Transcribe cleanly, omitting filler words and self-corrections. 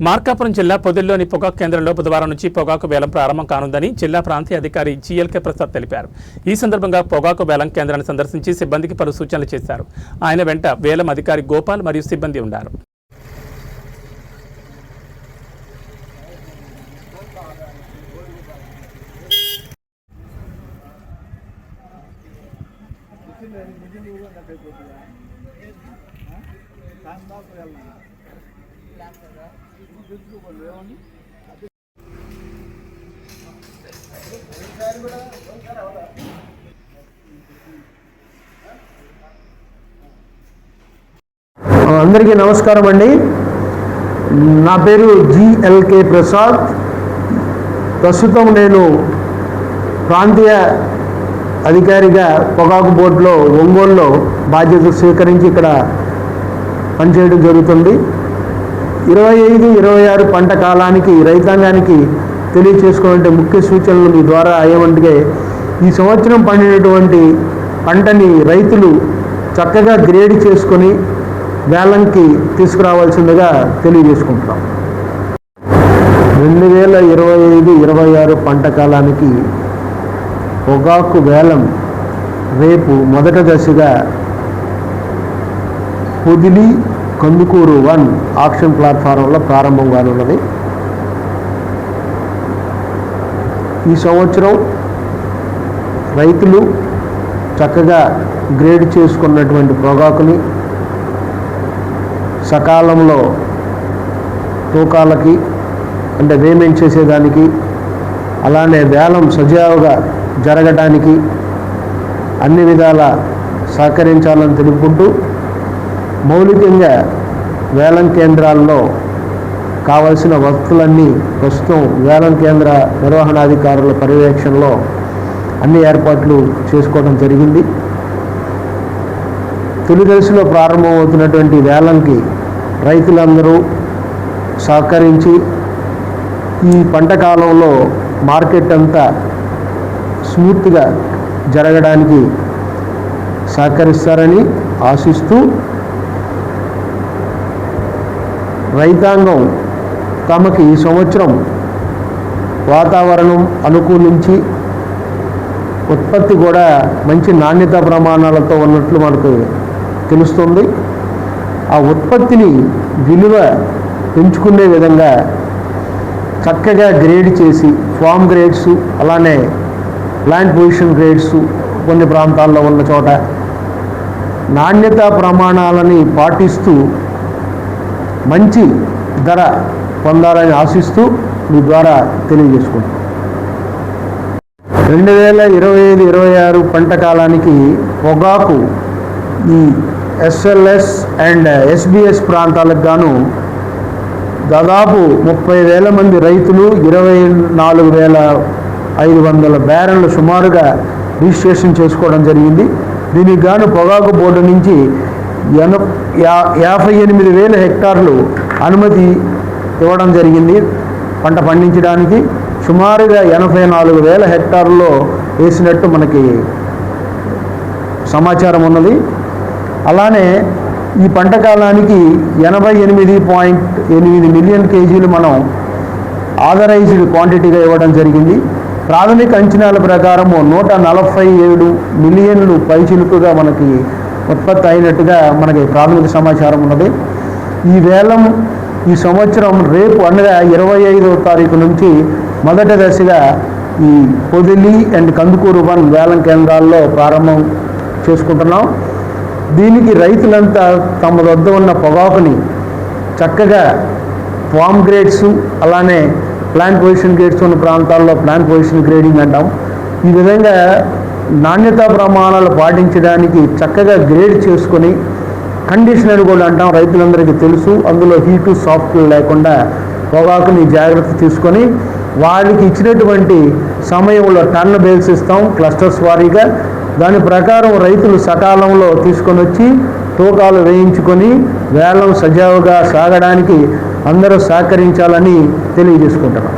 మార్కాపురం జిల్లా పొదిల్లోని పొగాకు కేంద్రంలో బుధవారం నుంచి పొగాకు వేలం ప్రారంభం కానుందని జిల్లా ప్రాంతీయ అధికారి జిఎల్కే ప్రసాద్ తెలిపారు. ఈ సందర్భంగా పొగాకు వేలం కేంద్రాన్ని సందర్శించి సిబ్బందికి పలు సూచనలు చేశారు. ఆయన వెంట వేలం అధికారి గోపాల్ మరియు సిబ్బంది ఉన్నారు. అందరికీ నమస్కారం అండి. నా పేరు జిఎల్కే ప్రసాద్. ప్రస్తుతం నేను ప్రాంతీయ అధికారిగా పొగాకు బోర్డులో ఒంగోలులో బాధ్యత స్వీకరించి ఇక్కడ పనిచేయడం జరుగుతుంది. 25-26 పంట కాలానికి రైతాంగానికి తెలియచేసుకునే ముఖ్య సూచనలు మీ ద్వారా ఏమంటే, ఈ సంవత్సరం పండినటువంటి పంటని రైతులు చక్కగా గ్రేడ్ చేసుకొని వేలంకి తీసుకురావాల్సిందిగా తెలియజేసుకుంటున్నాం. 2025-26 పంట కాలానికి పొగాకు వేలం రేపు మొదటి దశగా పొదిలి కందుకూరు 1 ఆక్షన్ ప్లాట్ఫారంలో ప్రారంభం కానున్నది. ఈ సంవత్సరం రైతులు చక్కగా గ్రేడ్ చేసుకున్నటువంటి పొగాకుని సకాలంలో తూకాలకి అంటే పేమెంట్ చేసేదానికి, అలానే వేలం సజావుగా జరగడానికి అన్ని విధాల సహకరించాలని తెలుపుకుంటూ, మౌలికంగా వేలం కేంద్రాల్లో కావలసిన వస్తువులన్నీ ప్రస్తుతం వేలం కేంద్ర నిర్వహణాధికారుల పర్యవేక్షణలో అన్ని ఏర్పాట్లు చేసుకోవడం జరిగింది. తొలి దశలో ప్రారంభమవుతున్నటువంటి వేలంకి రైతులందరూ సహకరించి ఈ పంట కాలంలో మార్కెట్ అంతా స్మూత్గా జరగడానికి సహకరిస్తారని ఆశిస్తూ, రైతాంగం తమకి ఈ సంవత్సరం వాతావరణం అనుకూలించి ఉత్పత్తి కూడా మంచి నాణ్యతా ప్రమాణాలతో ఉన్నట్లు మనకు తెలుస్తుంది. ఆ ఉత్పత్తిని విలువ పెంచుకునే విధంగా చక్కగా గ్రేడ్ చేసి ఫామ్ గ్రేడ్స్, అలానే ప్లాంట్ పొజిషన్ గ్రేడ్స్ కొన్ని ప్రాంతాల్లో ఉన్న చోట నాణ్యతా ప్రమాణాలని పాటిస్తూ మంచి ధర పొందాలని ఆశిస్తూ మీ ద్వారా తెలియజేసుకుంటాం. 2025-26 పంట కాలానికి పొగాకు ఈ ఎస్ఎల్ఎస్ అండ్ ఎస్బిఎస్ ప్రాంతాలకు గాను దాదాపు 30,000 మంది రైతులు 24,500 బ్యారెన్లు సుమారుగా రిజిస్ట్రేషన్ చేసుకోవడం జరిగింది. దీనికి గాను పొగాకు బోర్డు నుంచి 58,000 హెక్టార్లు అనుమతి ఇవ్వడం జరిగింది. పంట పండించడానికి సుమారుగా 84,000 హెక్టార్లలో వేసినట్టు మనకి సమాచారం ఉన్నది. అలానే ఈ పంట కాలానికి 88.8 మిలియన్ కేజీలు మనం ఆథరైజ్డ్ క్వాంటిటీగా ఇవ్వడం జరిగింది. ప్రాథమిక అంచనాల ప్రకారం 147 మిలియన్లు పైచిలుకుగా మనకి ఉత్పత్తి అయినట్టుగా మనకి ప్రాథమిక సమాచారం ఉన్నది. ఈ వేలం ఈ సంవత్సరం రేపు అనగా 25వ తారీఖు నుంచి మొదటి దశగా ఈ పొదిలి అండ్ కందుకూరు 1 వేలం కేంద్రాల్లో ప్రారంభం చేసుకుంటున్నాం. దీనికి రైతులంతా తమ వద్ద ఉన్న పొగాకుని చక్కగా ఫామ్ గ్రేడ్స్, అలానే ప్లాంట్ పొజిషన్ గ్రేడ్స్ ఉన్న ప్రాంతాల్లో ప్లాంట్ పొజిషన్ గ్రేడింగ్ అంటాం. ఈ విధంగా నాణ్యతా ప్రమాణాలు పాటించడానికి చక్కగా గ్రేడ్ చేసుకొని కండిషనర్ కూడా అంటాం, రైతులందరికీ తెలుసు. అందులో హీటు సాఫ్ట్ లేకుండా పొగాకుని జాగ్రత్త తీసుకొని వాళ్ళకి ఇచ్చినటువంటి సమయంలో టర్న్ బేల్స్ ఇస్తాం క్లస్టర్స్ వారీగా. దాని ప్రకారం రైతులు సకాలంలో తీసుకొని వచ్చి తూకాలు వేయించుకొని వేలం సజావుగా సాగడానికి అందరూ సహకరించాలని తెలియజేసుకుంటున్నాం.